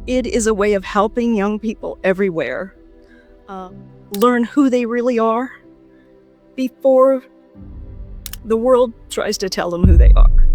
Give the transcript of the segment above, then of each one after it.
It is a way of helping young people everywhere learn who they really are before the world tries to tell them who they are.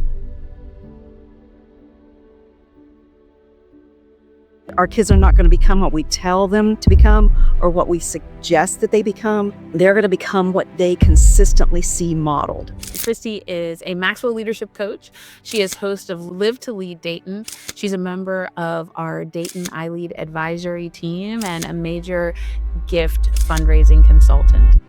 Our kids are not going to become what we tell them to become or what we suggest that they become. They're going to become what they consistently see modeled. Cristy is a Maxwell leadership coach. She is host of Live to Lead Dayton. She's a member of our Dayton iLead advisory team and a major gift fundraising consultant.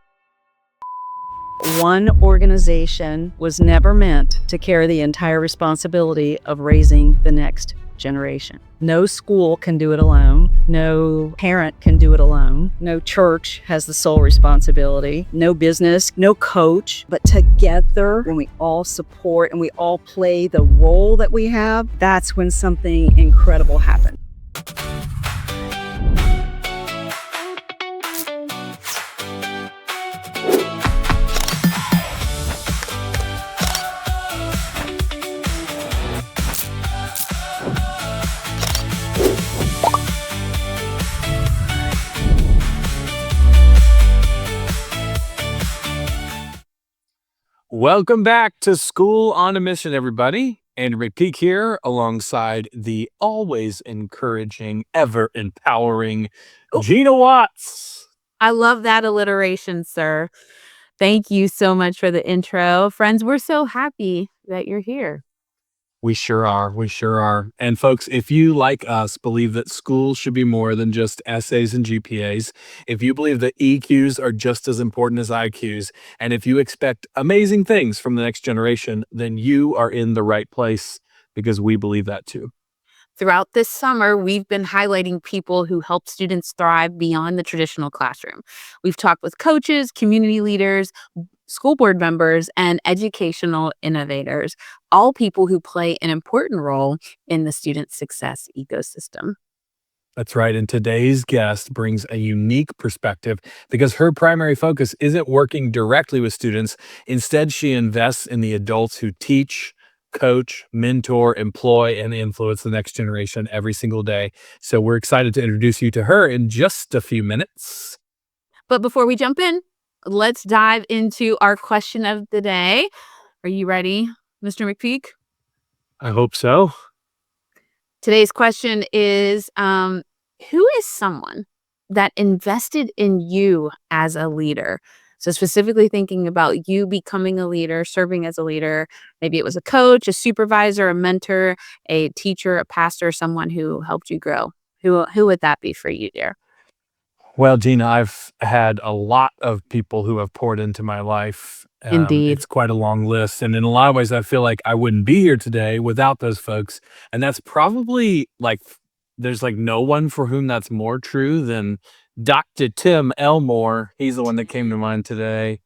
One organization was never meant to carry the entire responsibility of raising the next generation. No school can do it alone. No parent can do it alone. No church has the sole responsibility. No business, no coach. But together, when we all support and we all play the role that we have, that's when something incredible happens. Welcome back to School on a Mission, everybody. Andrew McPeak here alongside the always encouraging, ever empowering Gina Watts. I love that alliteration, sir. Thank you so much for the intro. Friends, we're so happy that you're here. We sure are. We sure are. And folks, if you, like us, believe that schools should be more than just essays and GPAs, if you believe that EQs are just as important as IQs, and if you expect amazing things from the next generation, then you are in the right place, because we believe that too. Throughout this summer, we've been highlighting people who help students thrive beyond the traditional classroom. We've talked with coaches, community leaders, school board members, and educational innovators, all people who play an important role in the student success ecosystem. That's right. And today's guest brings a unique perspective because her primary focus isn't working directly with students. Instead, she invests in the adults who teach, coach, mentor, employ, and influence the next generation every single day. So we're excited to introduce you to her in just a few minutes. But before we jump in, let's dive into our question of the day. Are you ready, Mr. McPeak? I hope so. Today's question is, who is someone that invested in you as a leader? So specifically thinking about you becoming a leader, serving as a leader. Maybe it was a coach, a supervisor, a mentor, a teacher, a pastor, someone who helped you grow. Who would that be for you, dear? Well, Gina, I've had a lot of people who have poured into my life. Indeed. It's quite a long list. And in a lot of ways, I feel like I wouldn't be here today without those folks. And that's probably there's no one for whom that's more true than Dr. Tim Elmore. He's the one that came to mind today.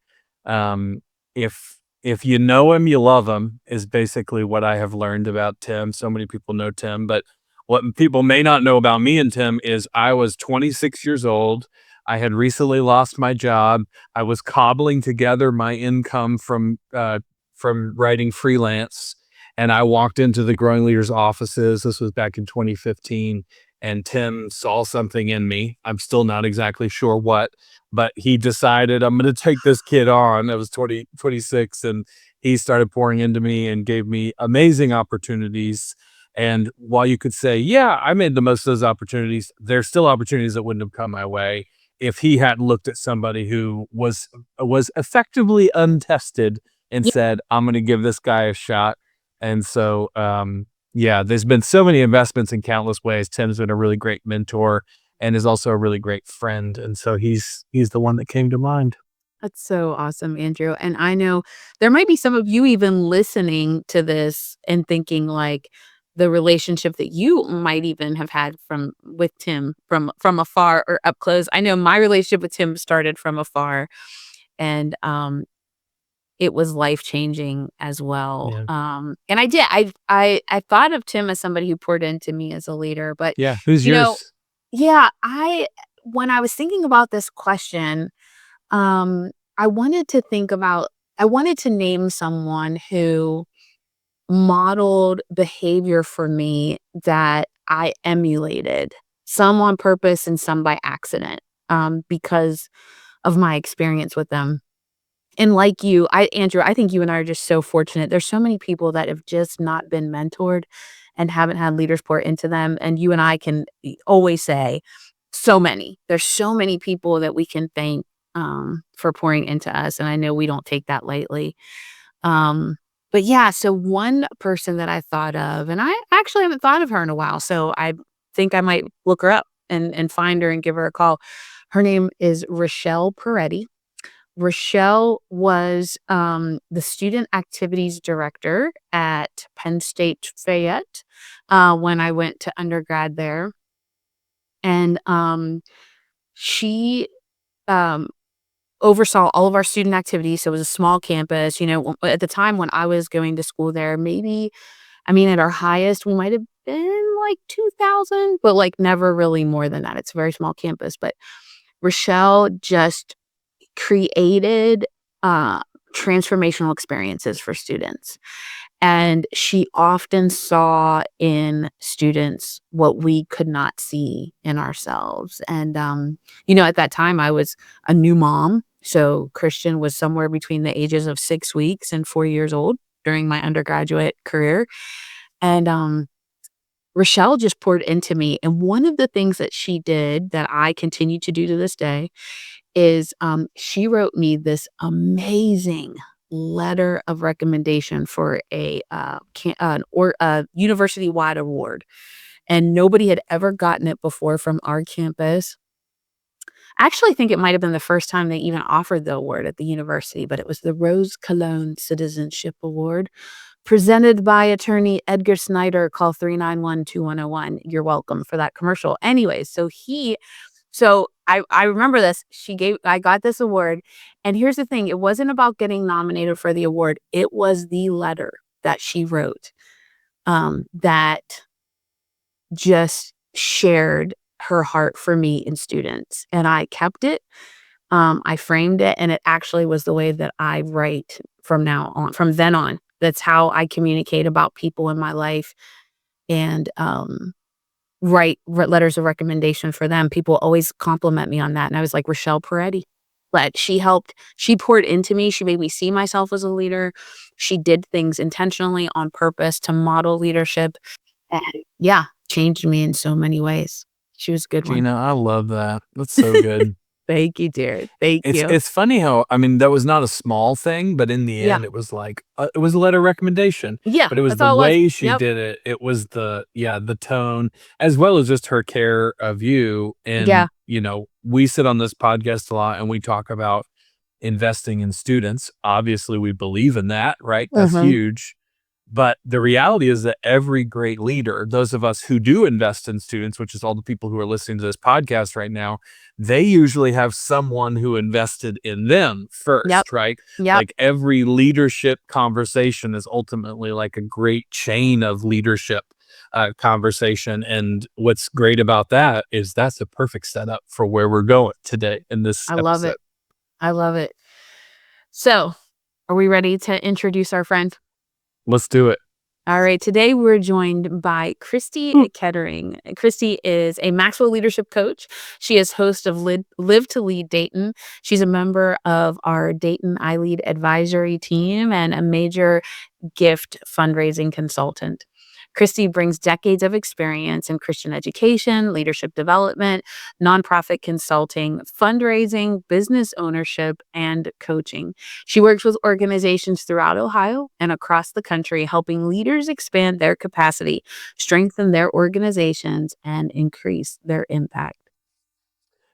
If you know him, you love him, is basically what I have learned about Tim. So many people know Tim, but what people may not know about me and Tim is I was 26 years old. I had recently lost my job. I was cobbling together my income from writing freelance. And I walked into the Growing Leaders offices. This was back in 2015. And Tim saw something in me. I'm still not exactly sure what, but he decided, I'm going to take this kid on. I was 26, and he started pouring into me and gave me amazing opportunities. And while you could say, yeah, I made the most of those opportunities, there's still opportunities that wouldn't have come my way if he hadn't looked at somebody who was effectively untested and said, I'm going to give this guy a shot. And so, there's been so many investments in countless ways. Tim's been a really great mentor and is also a really great friend. And so he's the one that came to mind. That's so awesome, Andrew. And I know there might be some of you even listening to this and thinking the relationship that you might even have had with Tim from afar or up close. I know my relationship with Tim started from afar, and it was life-changing as well. Yeah. And I thought of Tim as somebody who poured into me as a leader, but yeah, who's yours? When I was thinking about this question, I wanted to name someone who modeled behavior for me that I emulated, some on purpose and some by accident, because of my experience with them. And like you, Andrew, I think you and I are just so fortunate. There's so many people that have just not been mentored and haven't had leaders pour into them. And you and I can always say so many. There's so many people that we can thank for pouring into us. And I know we don't take that lightly. Um, but yeah, so one person that I thought of, and I actually haven't thought of her in a while, so I think I might look her up and find her and give her a call. Her name is Rochelle Peretti. Rochelle was the student activities director at Penn State Fayette when I went to undergrad there. And she um, oversaw all of our student activities. So it was a small campus. At the time when I was going to school there, maybe, I mean, at our highest, we might have been like 2,000, but like never really more than that. It's a very small campus. But Rochelle just created transformational experiences for students. And she often saw in students what we could not see in ourselves. And, at that time, I was a new mom. So Christian was somewhere between the ages of 6 weeks and 4 years old during my undergraduate career. And Rochelle just poured into me. And one of the things that she did that I continue to do to this day is she wrote me this amazing letter of recommendation for a university-wide award, and nobody had ever gotten it before from our campus. I actually think it might have been the first time they even offered the award at the university, but it was the Rose Cologne Citizenship Award presented by attorney Edgar Snyder. Call 391-2101. You're welcome for that commercial. Anyways, so I remember this. I got this award. And here's the thing. It wasn't about getting nominated for the award. It was the letter that she wrote that just shared her heart for me and students. And I kept it. I framed it, and it actually was the way that I write from then on. That's how I communicate about people in my life and write letters of recommendation for them. People always compliment me on that. And I was like, Rochelle Peretti. But she poured into me. She made me see myself as a leader. She did things intentionally on purpose to model leadership. And yeah, changed me in so many ways. She was a good one. Gina, I love that. That's so good. Thank you, dear. Thank you. It's funny how, I mean, that was not a small thing, but in the Yeah. end, it was like, it was a letter of recommendation. Yeah, But it was that's the all it was. way she Yep. did it. It was the tone, as well as just her care of you. And, Yeah. we sit on this podcast a lot and we talk about investing in students. Obviously, we believe in that, right? That's Mhm. huge. But the reality is that every great leader, those of us who do invest in students, which is all the people who are listening to this podcast right now, they usually have someone who invested in them first, Yep. right? Yep. Like every leadership conversation is ultimately like a great chain of leadership conversation. And what's great about that is that's a perfect setup for where we're going today in this I love episode. it. I love it. So, are we ready to introduce our friend? Let's do it. All right. Today we're joined by Cristy Kettering. Cristy is a Maxwell leadership coach. She is host of Live to Lead Dayton. She's a member of our Dayton iLead advisory team and a major gift fundraising consultant. Cristy brings decades of experience in Christian education, leadership development, nonprofit consulting, fundraising, business ownership, and coaching. She works with organizations throughout Ohio and across the country, helping leaders expand their capacity, strengthen their organizations, and increase their impact.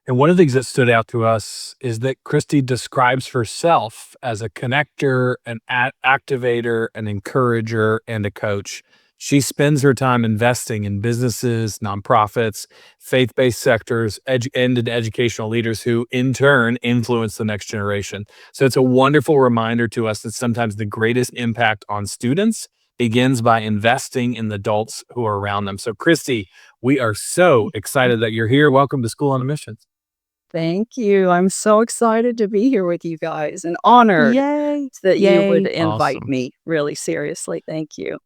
And one of the things that stood out to us is that Cristy describes herself as a connector, an activator, an encourager, and a coach. She spends her time investing in businesses, nonprofits, faith-based sectors, and in educational leaders who, in turn, influence the next generation. So it's a wonderful reminder to us that sometimes the greatest impact on students begins by investing in the adults who are around them. So, Cristy, we are so excited that you're here. Welcome to School on a Mission. Thank you. I'm so excited to be here with you guys and honored Yay. that you would Yay. invite Awesome. me. Really, seriously. Thank you.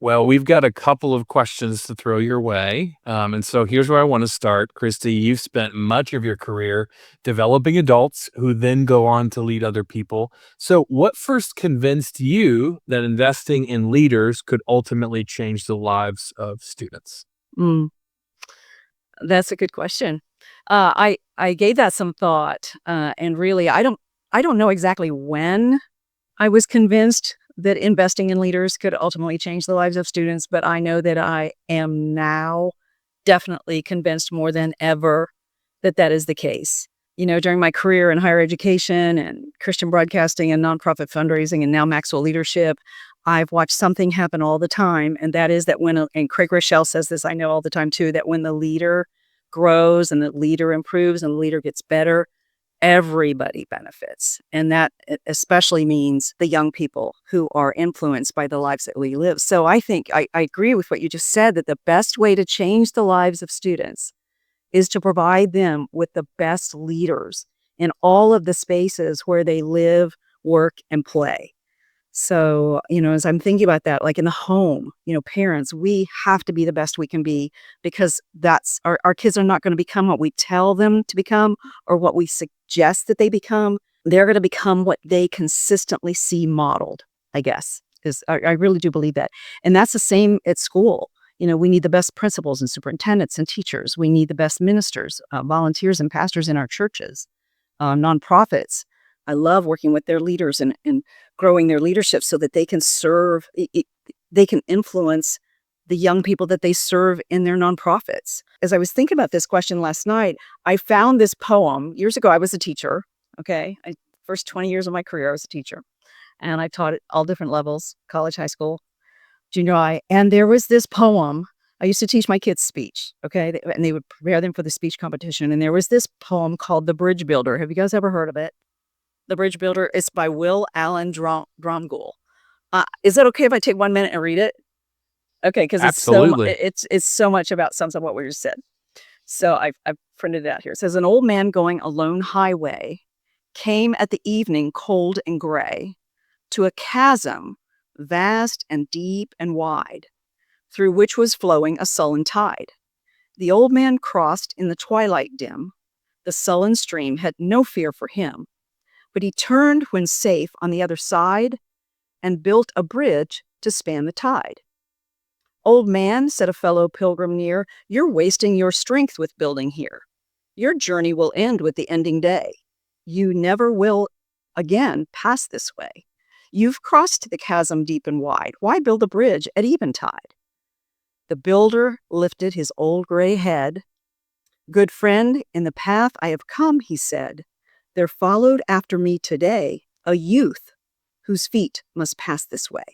Well, we've got a couple of questions to throw your way. And so here's where I want to start. Christy, you've spent much of your career developing adults who then go on to lead other people. So, what first convinced you that investing in leaders could ultimately change the lives of students? Mm, that's a good question. I gave that some thought, and really, I don't know exactly when I was convinced that investing in leaders could ultimately change the lives of students, but I know that I am now definitely convinced more than ever that that is the case. During my career in higher education and Christian broadcasting and nonprofit fundraising and now Maxwell Leadership, I've watched something happen all the time. And that is that and Craig Rochelle says this, I know all the time too, that when the leader grows and the leader improves and the leader gets better, everybody benefits. And that especially means the young people who are influenced by the lives that we live. So I think I agree with what you just said, that the best way to change the lives of students is to provide them with the best leaders in all of the spaces where they live, work, and play. So, as I'm thinking about that, like in the home, parents, we have to be the best we can be, because that's our kids are not going to become what we tell them to become or what we suggest that they become. They're going to become what they consistently see modeled, I guess. I really do believe that. And that's the same at school. We need the best principals and superintendents and teachers. We need the best ministers, volunteers, and pastors in our churches, nonprofits. I love working with their leaders and growing their leadership so that they can serve, they can influence the young people that they serve in their nonprofits. As I was thinking about this question last night, I found this poem. Years ago, I was a teacher, okay? First 20 years of my career, I was a teacher. And I taught at all different levels, college, high school, junior high. And there was this poem. I used to teach my kids speech, okay? And they would prepare them for the speech competition. And there was this poem called The Bridge Builder. Have you guys ever heard of it? The Bridge Builder. It's by Will Allen Dromgoole. Is it okay if I take 1 minute and read it? Okay, because Absolutely. it's so much about sums up what we just said. So I've printed it out here. It says, an old man going a lone highway came at the evening cold and gray to a chasm vast and deep and wide, through which was flowing a sullen tide. The old man crossed in the twilight dim. The sullen stream had no fear for him, but he turned when safe on the other side and built a bridge to span the tide. Old man, said a fellow pilgrim near, you're wasting your strength with building here. Your journey will end with the ending day. You never will again pass this way. You've crossed the chasm deep and wide. Why build a bridge at eventide? The builder lifted his old gray head. Good friend, in the path I have come, he said, there followed after me today a youth whose feet must pass this way.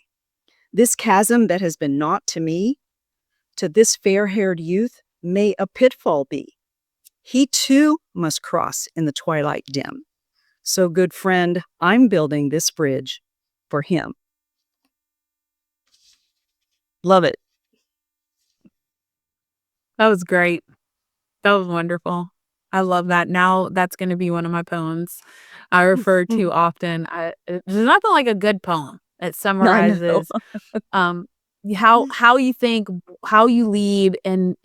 This chasm that has been naught to me, to this fair-haired youth may a pitfall be. He too must cross in the twilight dim. So, good friend, I'm building this bridge for him. Love it. That was great. That was wonderful. I love that. Now that's going to be one of my poems I refer to often. There's nothing like a good poem. It I know. summarizes um how you think, how you lead, and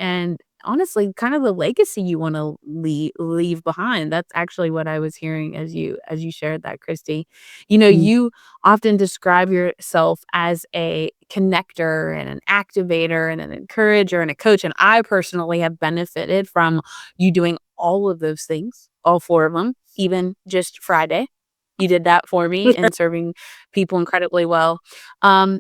honestly kind of the legacy you want to leave behind. That's actually what I was hearing as you shared that, Christy. Mm. You often describe yourself as a connector and an activator and an encourager and a coach, and I personally have benefited from you doing all of those things, all four of them. Even just Friday, you did that for me and serving people incredibly well. um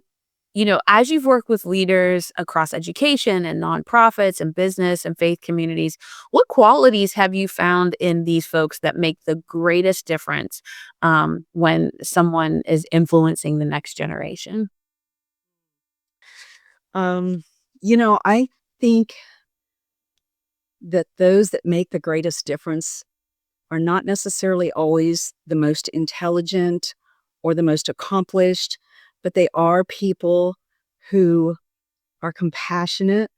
as you've worked with leaders across education and nonprofits and business and faith communities, what qualities have you found in these folks that make the greatest difference when someone is influencing the next generation? Um, I think that those that make the greatest difference are not necessarily always the most intelligent or the most accomplished, but they are people who are compassionate,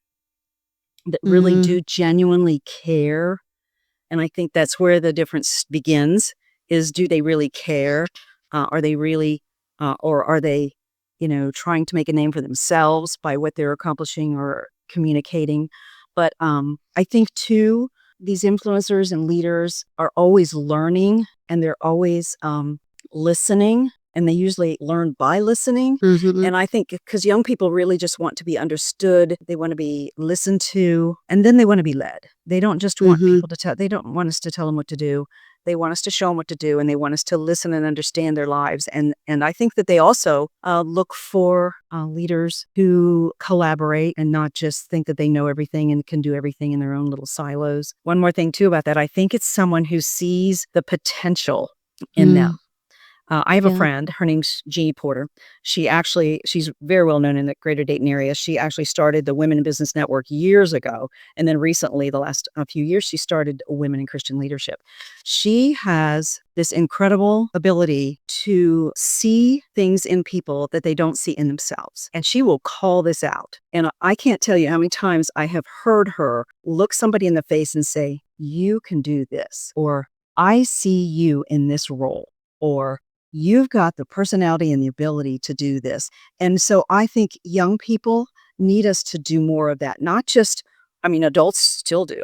that really Mm, do genuinely care, And I think that's where the difference begins, is do they really care? Are they really, or are they, trying to make a name for themselves by what they're accomplishing or communicating? But I think too, these influencers and leaders are always learning, and they're always listening, and they usually learn by listening. Mhm. And I think because young people really just want to be understood, they want to be listened to, and then they want to be led. They don't just want Mhm. people to tell, they don't want us to tell them what to do. They want us to show them what to do, and they want us to listen and understand their lives. And I think that they also look for leaders who collaborate and not just think that they know everything and can do everything in their own little silos. One more thing too about that, I think it's someone who sees the potential in them. I have a Yeah. friend, her name's Jeannie Porter. She's very well known in the greater Dayton area. She actually started the Women in Business Network years ago. And then recently, the last few years, she started Women in Christian Leadership. She has this incredible ability to see things in people that they don't see in themselves. And she will call this out. And I can't tell you how many times I have heard her look somebody in the face and say, "You can do this," or "I see you in this role," or "You've got the personality and the ability to do this." And so I think young people need us to do more of that. Not just, adults still do.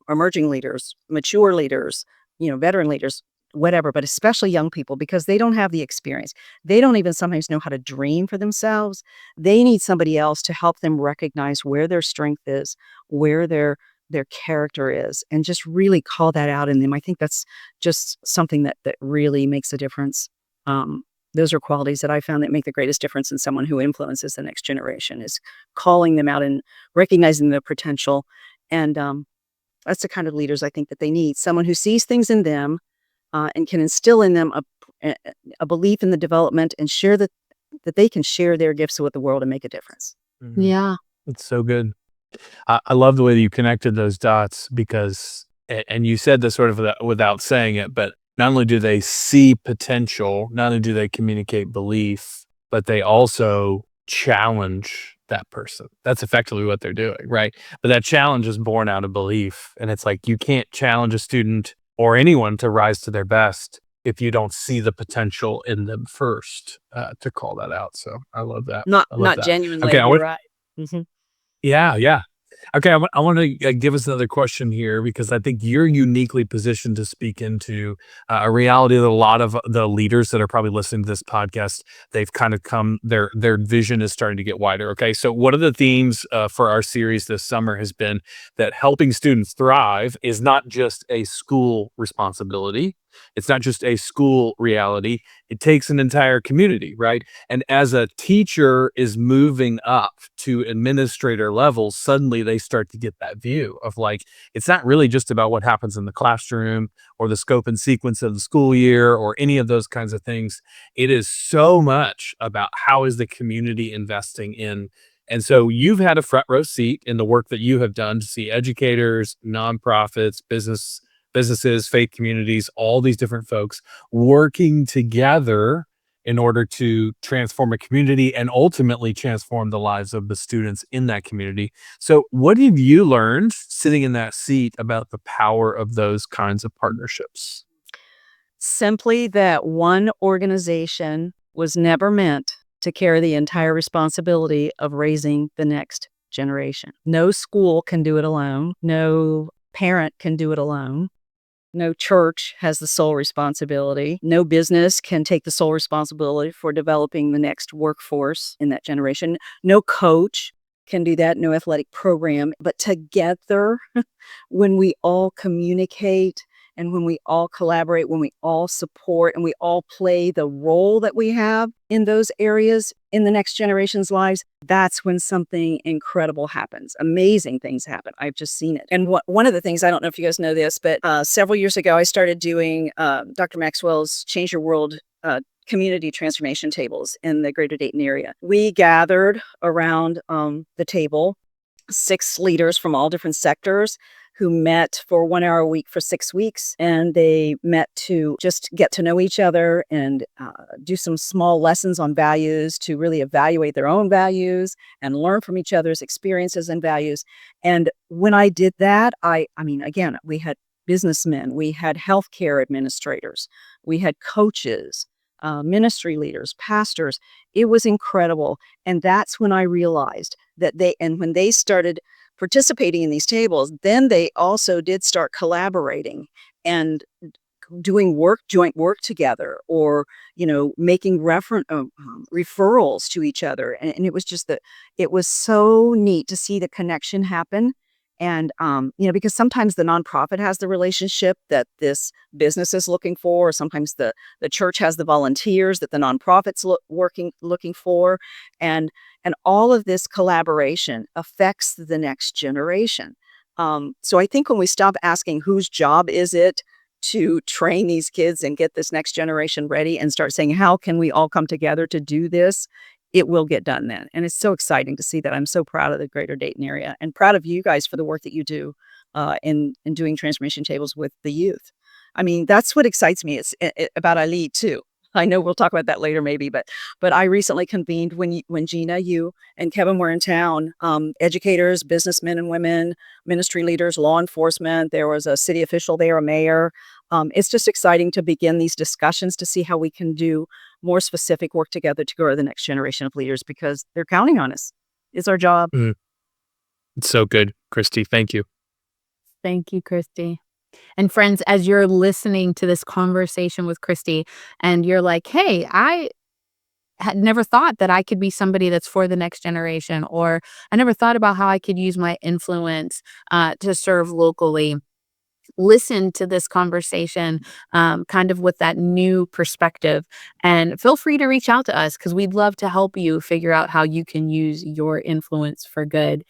Emerging leaders, mature leaders, veteran leaders, whatever, but especially young people, because they don't have the experience. They don't even sometimes know how to dream for themselves. They need somebody else to help them recognize where their strength is, where their character is, and just really call that out in them. I think that's just something that really makes a difference. Those are qualities that I found that make the greatest difference in someone who influences the next generation, is calling them out and recognizing their potential. And that's the kind of leaders I think that they need. Someone who sees things in them and can instill in them a belief in the development, and share that they can share their gifts with the world and make a difference. Mhm. Yeah. It's so good. I love the way that you connected those dots because, and you said this sort of without saying it, but not only do they see potential, not only do they communicate belief, but they also challenge that person. That's effectively what they're doing, right? But that challenge is born out of belief. And it's like you can't challenge a student or anyone to rise to their best if you don't see the potential in them first, to call that out. So I love that. Not I love not that. Okay, genuinely, you're right. Mhm. yeah, yeah. Okay, I want to give us another question here because I think you're uniquely positioned to speak into a reality that a lot of the leaders that are probably listening to this podcast, they've kind of come, their vision is starting to get wider. Okay, so one of the themes for our series this summer has been that helping students thrive is not just a school responsibility. It's not just a school reality. It takes an entire community, right? And as a teacher is moving up to administrator levels, suddenly they start to get that view of like, it's not really just about what happens in the classroom or the scope and sequence of the school year or any of those kinds of things. It is so much about how is the community investing in. And so you've had a front row seat in the work that you have done to see educators, nonprofits, businesses, faith communities, all these different folks working together in order to transform a community and ultimately transform the lives of the students in that community. So, what have you learned sitting in that seat about the power of those kinds of partnerships? Simply that one organization was never meant to carry the entire responsibility of raising the next generation. No school can do it alone. No parent can do it alone. No church has the sole responsibility. No business can take the sole responsibility for developing the next workforce in that generation. No coach can do that, no athletic program. But together, when we all communicate and when we all collaborate, when we all support and we all play the role that we have in those areas in the next generation's lives, that's when something incredible happens. Amazing things happen. I've just seen it. And one of the things, I don't know if you guys know this, but several years ago, I started doing Dr. Maxwell's Change Your World community transformation tables in the greater Dayton area. We gathered around the table 6 leaders from all different sectors who met for 1 hour a week for 6 weeks, and they met to just get to know each other and do some small lessons on values to really evaluate their own values and learn from each other's experiences and values. And when I did that, I mean, again, we had businessmen, we had healthcare administrators, we had coaches, ministry leaders, pastors. It was incredible. And that's when I realized that when they started participating in these tables, then they also did start collaborating and doing joint work together, or making referrals to each other, and it was just it was so neat to see the connection happen. And because sometimes the nonprofit has the relationship that this business is looking for, or sometimes the church has the volunteers that the nonprofit's looking for, and all of this collaboration affects the next generation. So I think when we stop asking whose job is it to train these kids and get this next generation ready, and start saying, how can we all come together to do this? It will get done then. And it's so exciting to see that. I'm so proud of the greater Dayton area, and proud of you guys for the work that you do in doing transformation tables with the youth. I mean, that's what excites me. It's about I too. I know we'll talk about that later maybe, but I recently convened when Gina, you and Kevin were in town, educators, businessmen and women, ministry leaders, law enforcement. There was a city official there, a mayor. It's just exciting to begin these discussions to see how we can do more specific work together to grow the next generation of leaders, because they're counting on us. It's our job. It's so good, Cristy. Thank you. Thank you, Cristy. And friends, as you're listening to this conversation with Cristy and you're like, hey, I had never thought that I could be somebody that's for the next generation, or I never thought about how I could use my influence to serve locally. Listen to this conversation kind of with that new perspective, and feel free to reach out to us, because we'd love to help you figure out how you can use your influence for good.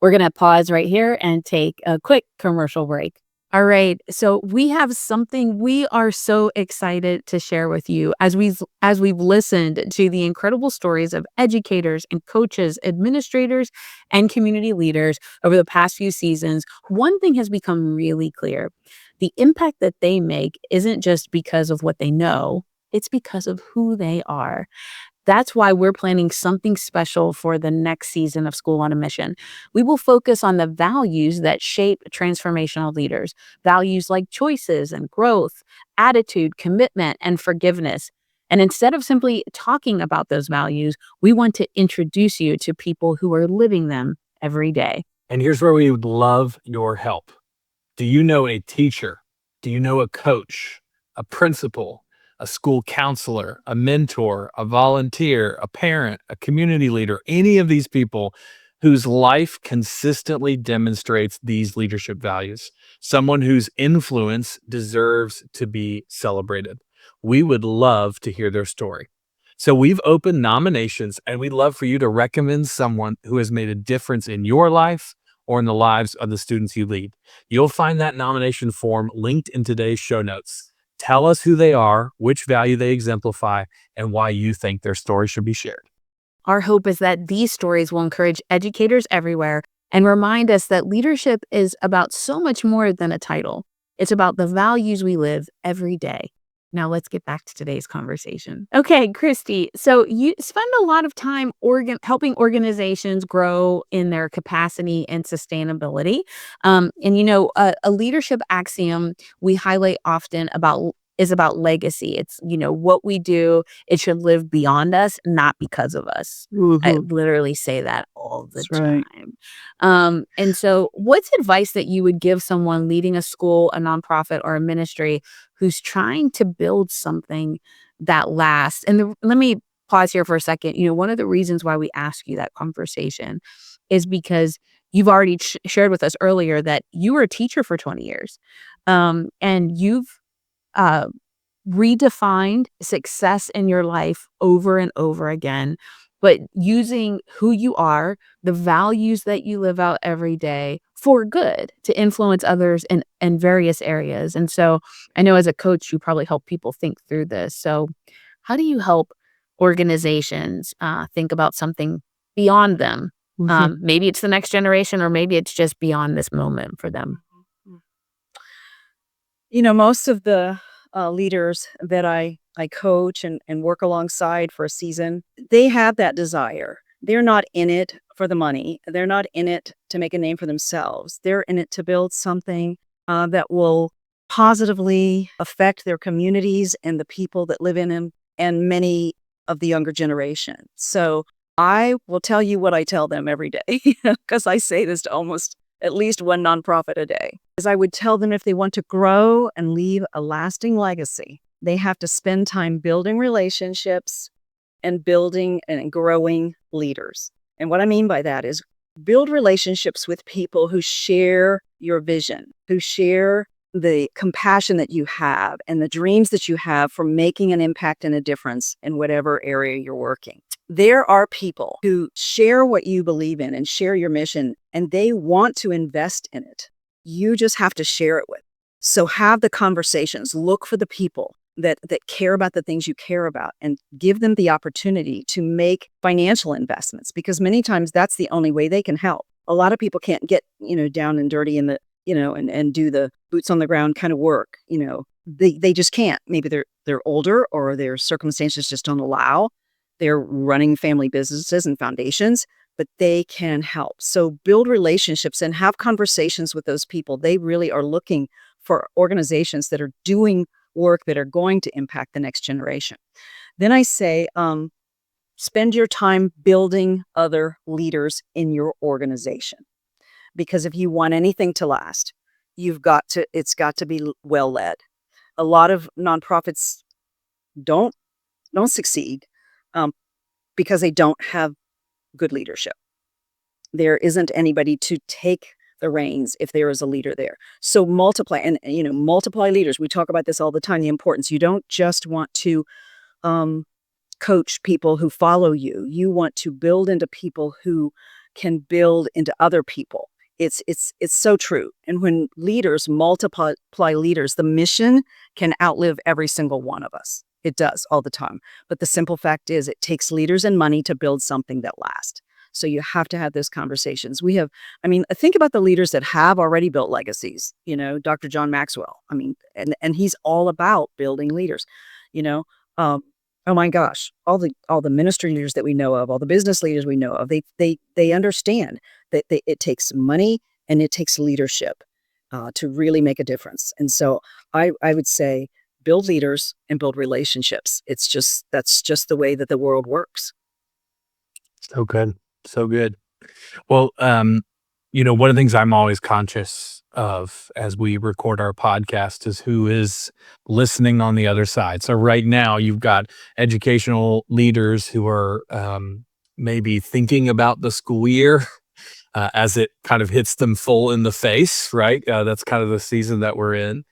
We're going to pause right here and take a quick commercial break. All right, so we have something we are so excited to share with you as we've listened to the incredible stories of educators and coaches, administrators, and community leaders over the past few seasons. One thing has become really clear. The impact that they make isn't just because of what they know, it's because of who they are. That's why we're planning something special for the next season of School on a Mission. We will focus on the values that shape transformational leaders, values like choices and growth, attitude, commitment, and forgiveness. And instead of simply talking about those values, we want to introduce you to people who are living them every day. And here's where we would love your help. Do you know a teacher? Do you know a coach, a principal, a school counselor, a mentor, a volunteer, a parent, a community leader, any of these people whose life consistently demonstrates these leadership values, someone whose influence deserves to be celebrated? We would love to hear their story. So we've opened nominations, and we'd love for you to recommend someone who has made a difference in your life or in the lives of the students you lead. You'll find that nomination form linked in today's show notes. Tell us who they are, which value they exemplify, and why you think their story should be shared. Our hope is that these stories will encourage educators everywhere and remind us that leadership is about so much more than a title. It's about the values we live every day. Now let's get back to today's conversation. Okay, Cristy, so you spend a lot of time helping organizations grow in their capacity and sustainability. And a leadership axiom we highlight often is about legacy. It's, what we do, it should live beyond us, not because of us. I literally say that all the time. Right. And so what's advice that you would give someone leading a school, a nonprofit, or a ministry who's trying to build something that lasts? And let me pause here for a second. One of the reasons why we ask you that conversation is because you've already shared with us earlier that you were a teacher for 20 years. And you've redefined success in your life over and over again, but using who you are, the values that you live out every day for good to influence others in various areas. And so I know as a coach, you probably help people think through this. So how do you help organizations think about something beyond them? Maybe it's the next generation, or maybe it's just beyond this moment for them. Most of the leaders that I coach and work alongside for a season, they have that desire. They're not in it for the money. They're not in it to make a name for themselves. They're in it to build something that will positively affect their communities and the people that live in them and many of the younger generation. So I will tell you what I tell them every day because I say this to almost at least one nonprofit a day. Is I would tell them if they want to grow and leave a lasting legacy, they have to spend time building relationships and building and growing leaders. And what I mean by that is build relationships with people who share your vision, who share the compassion that you have and the dreams that you have for making an impact and a difference in whatever area you're working. There are people who share what you believe in and share your mission, and they want to invest in it. You just have to share it with. So have the conversations, look for the people that care about the things you care about and give them the opportunity to make financial investments, because many times that's the only way they can help. A lot of people can't get, down and dirty in the, and do the boots on the ground kind of work. They just can't. Maybe they're older or their circumstances just don't allow. They're running family businesses and foundations, but they can help. So build relationships and have conversations with those people. They really are looking for organizations that are doing work that are going to impact the next generation. Then I say, spend your time building other leaders in your organization. Because if you want anything to last, it's got to be well led. A lot of nonprofits don't succeed because they don't have good leadership. There isn't anybody to take the reins if there is a leader there. So multiply leaders. We talk about this all the time, the importance. You don't just want to coach people who follow you. You want to build into people who can build into other people. It's so true. And when leaders multiply leaders, the mission can outlive every single one of us. It does all the time. But the simple fact is it takes leaders and money to build something that lasts. So you have to have those conversations. Think about the leaders that have already built legacies, Dr. John Maxwell. And he's all about building leaders, oh my gosh, all the ministry leaders that we know of, all the business leaders we know of, they understand that it takes money and it takes leadership to really make a difference. And so I would say build leaders and build relationships. That's just the way that the world works. So good. So good. Well, one of the things I'm always conscious of as we record our podcast is who is listening on the other side. So right now you've got educational leaders who are maybe thinking about the school year as it kind of hits them full in the face, right? That's kind of the season that we're in.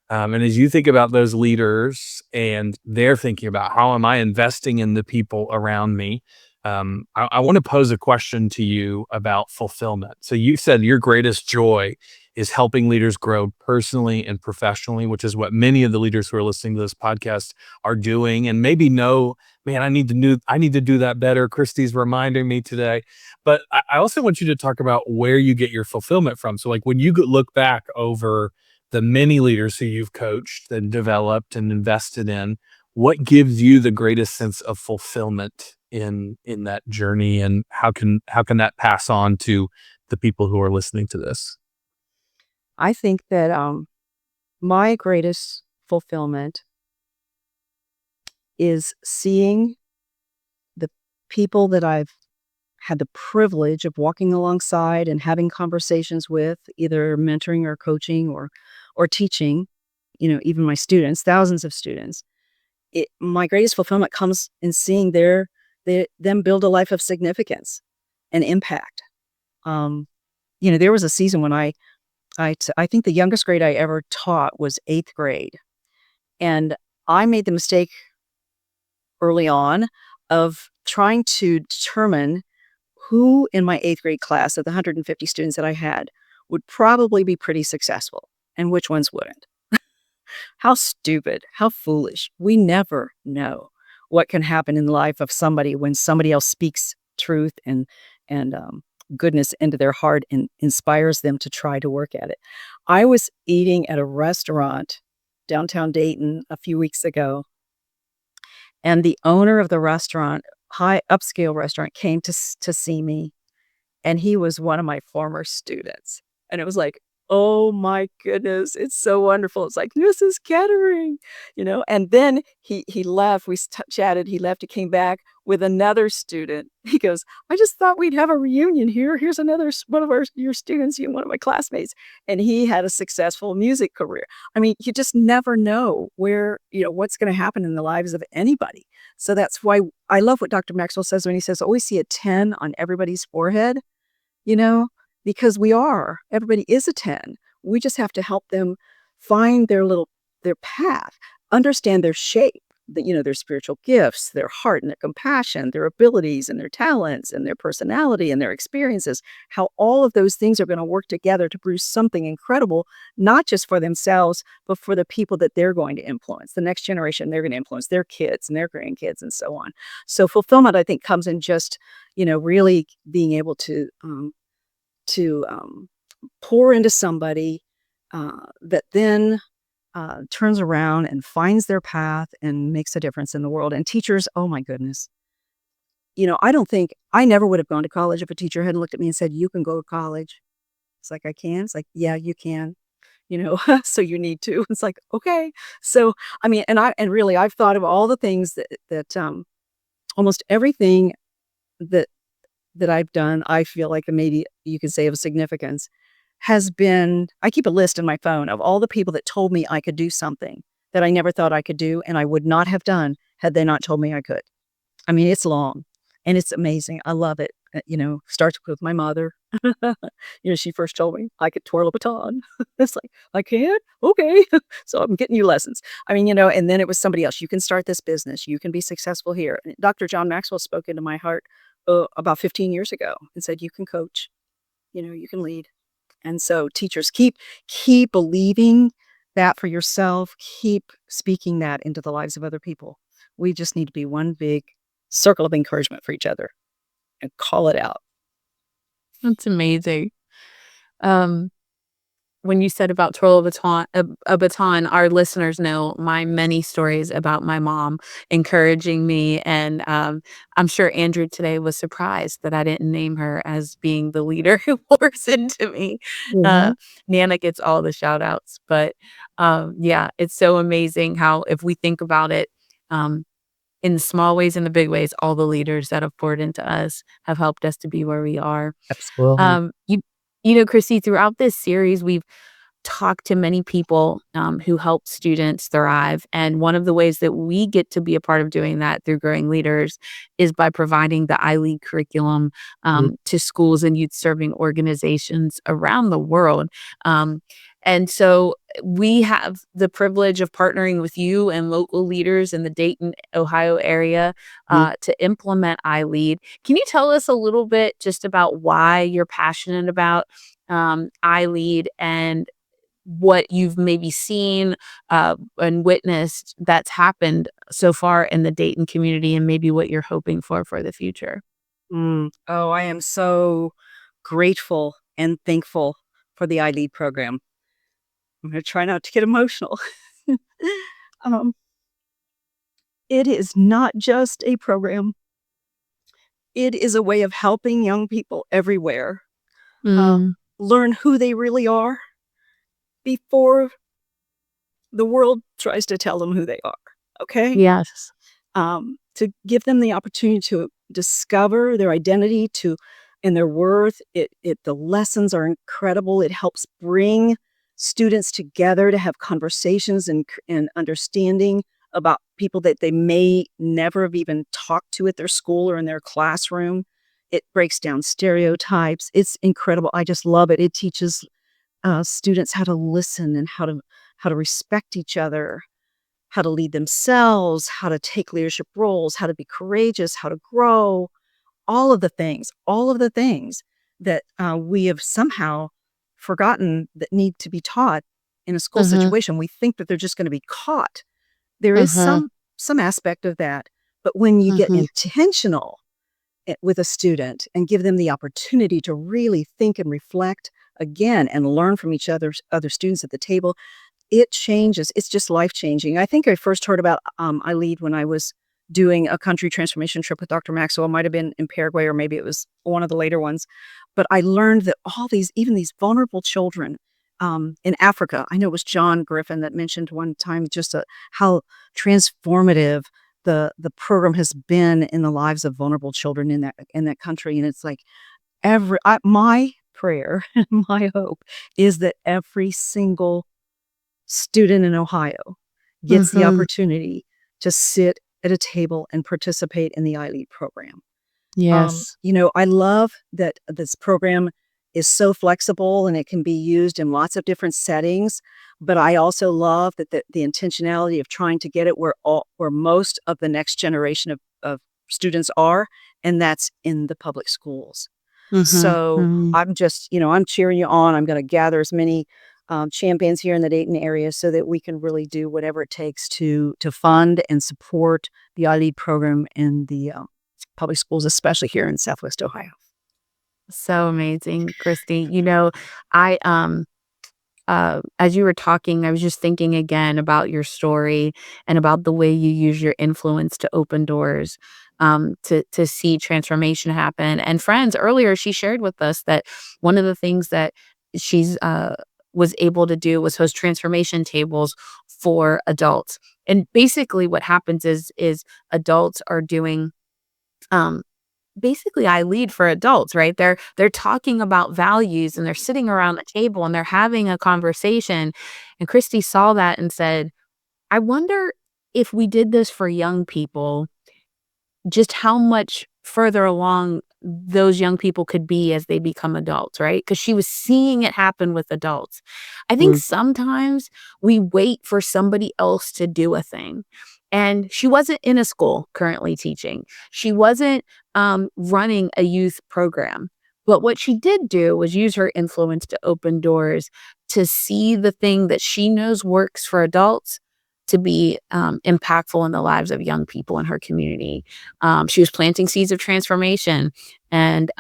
And as you think about those leaders and they're thinking about how am I investing in the people around me, I want to pose a question to you about fulfillment. So you said your greatest joy is helping leaders grow personally and professionally, which is what many of the leaders who are listening to this podcast are doing, and maybe know, man, I need to do that better. Cristy's reminding me today. But I also want you to talk about where you get your fulfillment from. So like when you look back over the many leaders who you've coached and developed and invested in, what gives you the greatest sense of fulfillment in that journey, and how can that pass on to the people who are listening to this? I think that my greatest fulfillment is seeing the people that I've had the privilege of walking alongside and having conversations with, either mentoring or coaching or teaching, even my students, thousands of students. My greatest fulfillment comes in seeing them build a life of significance and impact. There was a season when I think the youngest grade I ever taught was 8th grade. And I made the mistake early on of trying to determine who in my 8th grade class of the 150 students that I had would probably be pretty successful and which ones wouldn't. How stupid, how foolish. We never know what can happen in the life of somebody when somebody else speaks truth and goodness into their heart and inspires them to try to work at it. I was eating at a restaurant downtown Dayton a few weeks ago, and the owner of the restaurant, high upscale restaurant, came to see me, and he was one of my former students. And it was like, "Oh my goodness, it's so wonderful." It's like, "Mrs. Kettering," And then he left, we chatted, he left, he came back with another student. He goes, "I just thought we'd have a reunion here. Here's another one of your students, one of my classmates." And he had a successful music career. I mean, you just never know where, what's gonna happen in the lives of anybody. So that's why I love what Dr. Maxwell says when he says, "Always see a 10 on everybody's forehead." you know, because everybody is a 10. We just have to help them find their path, understand their shape, their spiritual gifts, their heart and their compassion, their abilities and their talents and their personality and their experiences, how all of those things are going to work together to produce something incredible, not just for themselves, but for the people that they're going to influence, the next generation they're going to influence, their kids and their grandkids and so on. So fulfillment, I think, comes in just, really being able to pour into somebody that then turns around and finds their path and makes a difference in the world. And teachers, oh my goodness. I never would have gone to college if a teacher hadn't looked at me and said, "You can go to college." It's like, "I can?" It's like, "Yeah, you can." So you need to. It's like, okay. So, I mean, and really, I've thought of all the things that almost everything that I've done, I feel like maybe you could say of significance, has been, I keep a list in my phone of all the people that told me I could do something that I never thought I could do and I would not have done had they not told me I could. I mean, it's long and it's amazing. I love it. Starts with my mother. She first told me I could twirl a baton. It's like, "I can? Okay." So I'm getting you lessons. I mean, and then it was somebody else. "You can start this business. You can be successful here." And Dr. John Maxwell spoke into my heart about 15 years ago and said, "You can coach, you can lead." And so teachers, keep believing that for yourself. Keep speaking that into the lives of other people. We just need to be one big circle of encouragement for each other and call it out. That's amazing. Um, when you said about twirl a baton, our listeners know my many stories about my mom encouraging me, and I'm sure Andrew today was surprised that I didn't name her as being the leader who pours into me. Mhm. Nana gets all the shout outs, but yeah, it's so amazing how if we think about it, um, in the small ways and the big ways, all the leaders that have poured into us have helped us to be where we are. Absolutely. You Chrissy, throughout this series, we've talked to many people who help students thrive. And one of the ways that we get to be a part of doing that through Growing Leaders is by providing the iLead curriculum to schools and youth serving organizations around the world. Um, and so we have the privilege of partnering with you and local leaders in the Dayton, Ohio area Mhm. to implement iLead. Can you tell us a little bit just about why you're passionate about iLead and what you've maybe seen and witnessed that's happened so far in the Dayton community and maybe what you're hoping for the future? Oh, I am so grateful and thankful for the iLead program. I'm going to try not to get emotional. um, it is not just a program. It is a way of helping young people everywhere uh, Mm, learn who they really are before the world tries to tell them who they are. Okay? yes. To give them the opportunity to discover their identity and their worth. The lessons are incredible. It helps bring students together to have conversations and understanding about people that they may never have even talked to at their school or in their classroom. It breaks down stereotypes. It's incredible. I just love it. It teaches students how to listen and how to respect each other, how to lead themselves, how to take leadership roles, how to be courageous, how to grow, all of the things that we have somehow forgotten that need to be taught in a school Uh-huh. situation. We think that they're just going to be caught. There is Uh-huh. some aspect of that, but when you get Uh-huh. intentional with a student and give them the opportunity to really think and reflect again and learn from other students at the table, it changes. It's just life-changing. I think I first heard about iLead when I was doing a country transformation trip with Dr. Maxwell. It might have been in Paraguay, or maybe it was one of the later ones. But I learned that even these vulnerable children in Africa, I know it was John Griffin that mentioned one time just how transformative the program has been in the lives of vulnerable children in that country. And it's like my prayer and my hope is that every single student in Ohio gets the opportunity to sit at a table and participate in the iLead program. Yes. I love that this program is so flexible and it can be used in lots of different settings. But I also love that the intentionality of trying to get it where most of the next generation of students are, and that's in the public schools. So I'm just, I'm cheering you on. I'm going to gather as many champions here in the Dayton area so that we can really do whatever it takes to fund and support the iLead program in the public schools, especially here in Southwest Ohio. So amazing, Cristy. I as you were talking, I was just thinking again about your story and about the way you use your influence to open doors, to see transformation happen. And friends, earlier she shared with us that one of the things that she's was able to do was host transformation tables for adults. And basically, what happens is adults are doing basically iLead for adults, right? They're talking about values and they're sitting around the table and they're having a conversation. And Cristy saw that and said, I wonder if we did this for young people, just how much further along those young people could be as they become adults, right? Because she was seeing it happen with adults. I think sometimes we wait for somebody else to do a thing. And she wasn't in a school currently teaching. She wasn't running a youth program. But what she did do was use her influence to open doors, to see the thing that she knows works for adults to be impactful in the lives of young people in her community. She was planting seeds of transformation and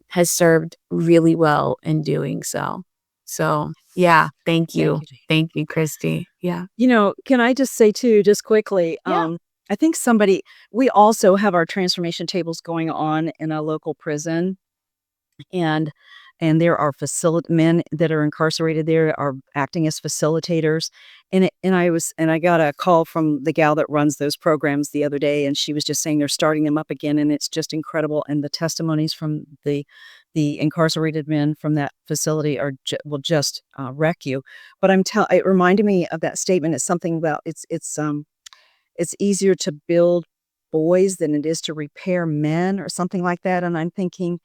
has served really well in doing so. So, yeah, thank you. Thank you, Cristy. Yeah. Can I just say too, just quickly, Yeah. I think we also have our transformation tables going on in a local prison. And there are men that are incarcerated there are acting as facilitators. And I got a call from the gal that runs those programs the other day, and she was just saying they're starting them up again, and it's just incredible. And the testimonies from the incarcerated men from that facility will just wreck you. But it reminded me of that statement. It's something about it's easier to build boys than it is to repair men, or something like that. And I'm thinking,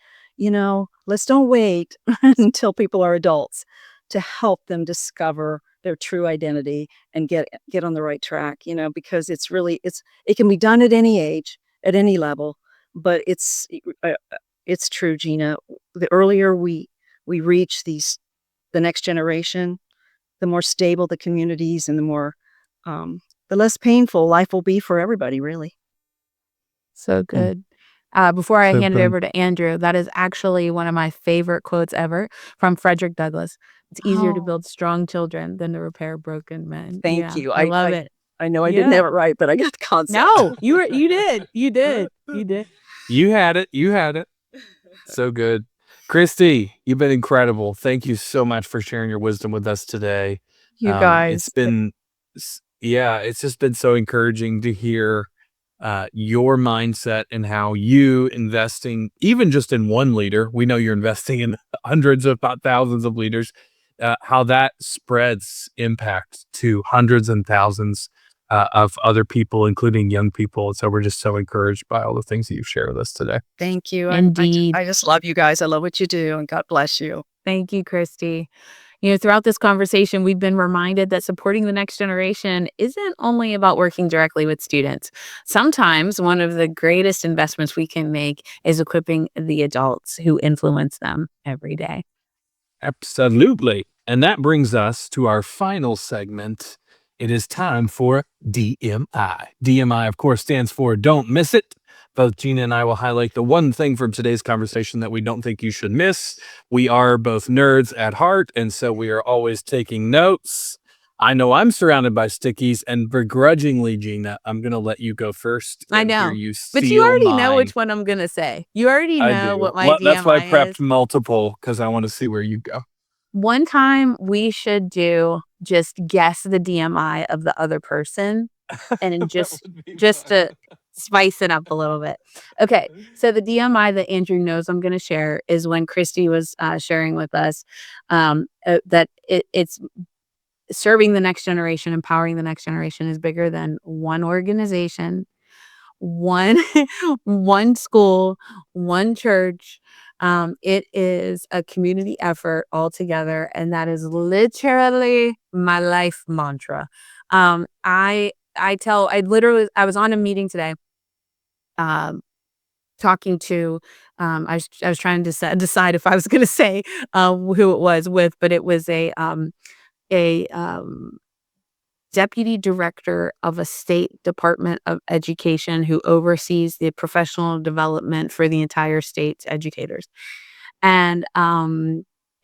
let's don't wait until people are adults to help them discover their true identity and get on the right track, because it can be done at any age, at any level. But it's true, Gina. The earlier we reach the next generation, the more stable the communities and the less painful life will be for everybody, really. So good. Before I hand it over to Andrew, that is actually one of my favorite quotes ever from Frederick Douglass. It's easier to build strong children than to repair broken men. Thank you. I love it. I know I didn't have it right, but I got the concept. No, you did. You did. You had it. So good. Cristy, you've been incredible. Thank you so much for sharing your wisdom with us today. You guys. It's just been so encouraging to hear your mindset and how you investing, even just in one leader, we know you're investing in hundreds of thousands of leaders, how that spreads impact to hundreds and thousands of other people, including young people. So we're just so encouraged by all the things that you've shared with us today. Thank you. Indeed. I just love you guys. I love what you do, and God bless you. Thank you, Cristy. Throughout this conversation, we've been reminded that supporting the next generation isn't only about working directly with students. Sometimes one of the greatest investments we can make is equipping the adults who influence them every day. Absolutely. And that brings us to our final segment. It is time for DMI. DMI, of course, stands for Don't Miss It. Both Gina and I will highlight the one thing from today's conversation that we don't think you should miss. We are both nerds at heart, and so we are always taking notes. I know I'm surrounded by stickies, and begrudgingly, Gina, I'm going to let you go first. I And hear know. you But you steal already know mine. which one I'm going to say. You already I know do. what my That's why I DMI is. prepped multiple, because I want to see where you go. One time we should do just guess the DMI of the other person and just to spice it up a little bit. Okay, so the DMI that Andrew knows I'm going to share is when Cristy was sharing with us that it's serving the next generation, empowering the next generation is bigger than one organization, one one school, one church. It is a community effort altogether, and that is literally my life mantra. I was on a meeting today, talking to I was trying to decide if I was going to say who it was with, but it was a deputy director of a state department of education who oversees the professional development for the entire state's educators. And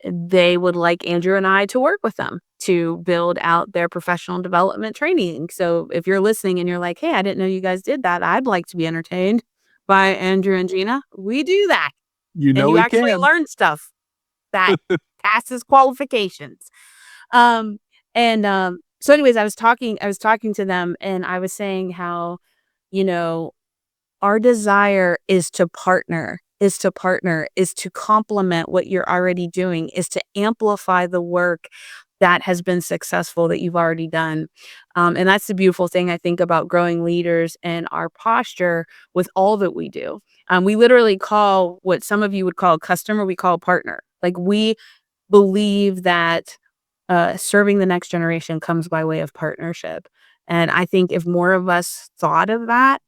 they would like Andrew and I to work with them to build out their professional development training. So if you're listening and you're like, hey, I didn't know you guys did that, I'd like to be entertained by Andrew and Gina. We do that. You know And you we actually can. learn stuff that passes qualifications. So anyways, I was talking to them, and I was saying how, you know, our desire is to partner, is to complement what you're already doing, is to amplify the work that has been successful that you've already done. And that's the beautiful thing, I think, about growing leaders and our posture with all that we do. We literally call what some of you would call a customer, we call a partner. Like, we believe that serving the next generation comes by way of partnership. And I think if more of us thought of that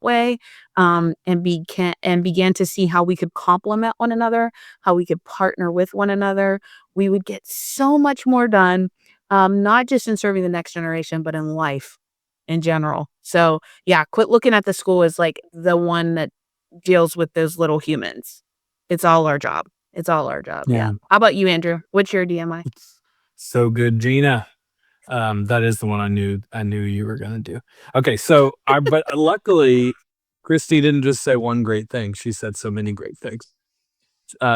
way, and began to see how we could complement one another, how we could partner with one another, we would get so much more done, not just in serving the next generation, but in life in general. So yeah, quit looking at the school as like the one that deals with those little humans. It's all our job. It's all our job. Yeah. Yeah. How about you, Andrew? What's your DMI? So good, Gina. That is the one I knew you were gonna do. Okay, so but luckily, Cristy didn't just say one great thing. She said so many great things.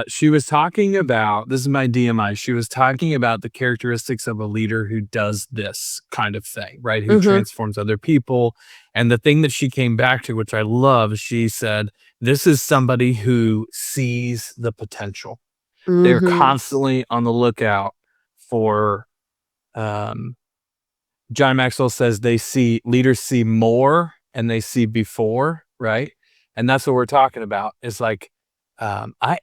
She was talking about, this is my DMI. She was talking about the characteristics of a leader who does this kind of thing, right? Who transforms other people. And the thing that she came back to, which I love, she said, this is somebody who sees the potential. They're constantly on the lookout for, John Maxwell says leaders see more and they see before, right? And that's what we're talking about. It's like,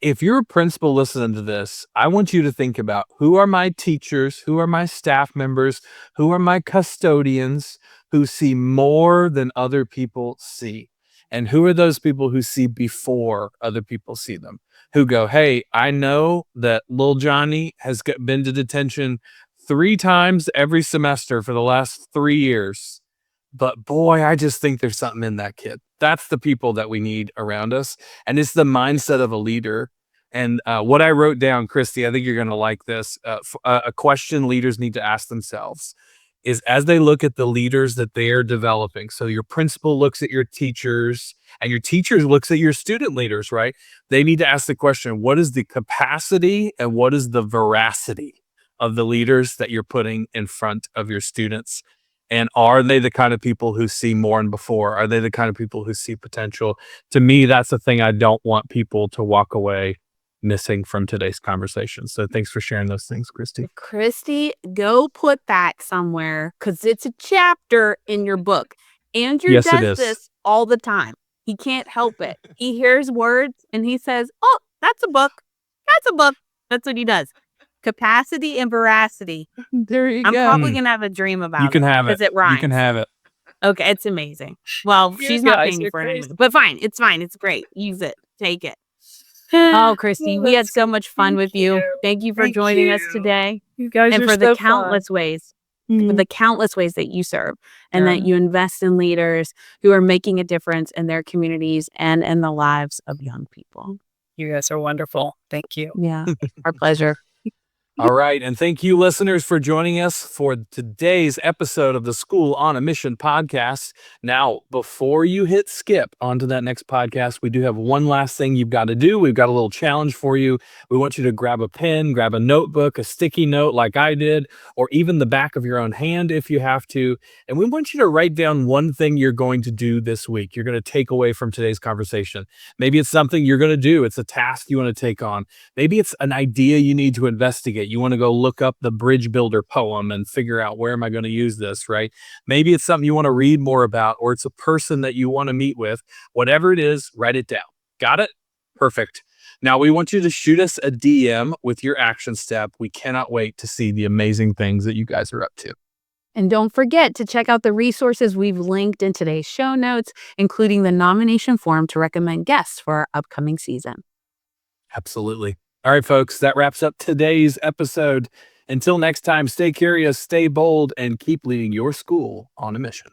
if you're a principal listening to this, I want you to think about, who are my teachers, who are my staff members, who are my custodians who see more than other people see? And who are those people who see before other people see them? Who go, hey, I know that little Johnny has been to detention 3 times every semester for the last 3 years. But boy, I just think there's something in that kid. That's the people that we need around us. And it's the mindset of a leader. And what I wrote down, Cristy, I think you're going to like this. A question leaders need to ask themselves is, as they look at the leaders that they are developing. So your principal looks at your teachers, and your teachers looks at your student leaders, right? They need to ask the question, what is the capacity and what is the veracity of the leaders that you're putting in front of your students? And are they the kind of people who see more and before? Are they the kind of people who see potential? To me, that's the thing I don't want people to walk away missing from today's conversation. So thanks for sharing those things, Cristy. Cristy, go put that somewhere, because it's a chapter in your book. Andrew Yes, it does is. this all the time. He can't help it. He hears words and he says, oh, that's a book. That's a book. That's what he does. Capacity and veracity. There you I'm go. probably going to have a dream about You can it have it. because it rhymes. You can have it. Okay, it's amazing. Well, You she's not guys paying you are for it crazy. anyway. But fine. It's fine. It's great. Use it. Take it. Oh, Cristy, we had so much fun with you. Thank you for joining us today. You guys And are for the so countless ways, fun. for the countless ways that you serve, and that Yeah. you invest in leaders who are making a difference in their communities and in the lives of young people. You guys are wonderful. Thank you. Yeah, our pleasure. All right. And thank you, listeners, for joining us for today's episode of the School on a Mission podcast. Now, before you hit skip onto that next podcast, we do have one last thing you've got to do. We've got a little challenge for you. We want you to grab a pen, grab a notebook, a sticky note like I did, or even the back of your own hand if you have to. And we want you to write down one thing you're going to do this week. You're going to take away from today's conversation. Maybe it's something you're going to do. It's a task you want to take on. Maybe it's an idea you need to investigate. You want to go look up the Bridge Builder poem and figure out, where am I going to use this, right? Maybe it's something you want to read more about, or it's a person that you want to meet with. Whatever it is, write it down. Got it? Perfect. Now we want you to shoot us a DM with your action step. We cannot wait to see the amazing things that you guys are up to. And don't forget to check out the resources we've linked in today's show notes, including the nomination form to recommend guests for our upcoming season. Absolutely. All right, folks, that wraps up today's episode. Until next time, stay curious, stay bold, and keep leading your school on a mission.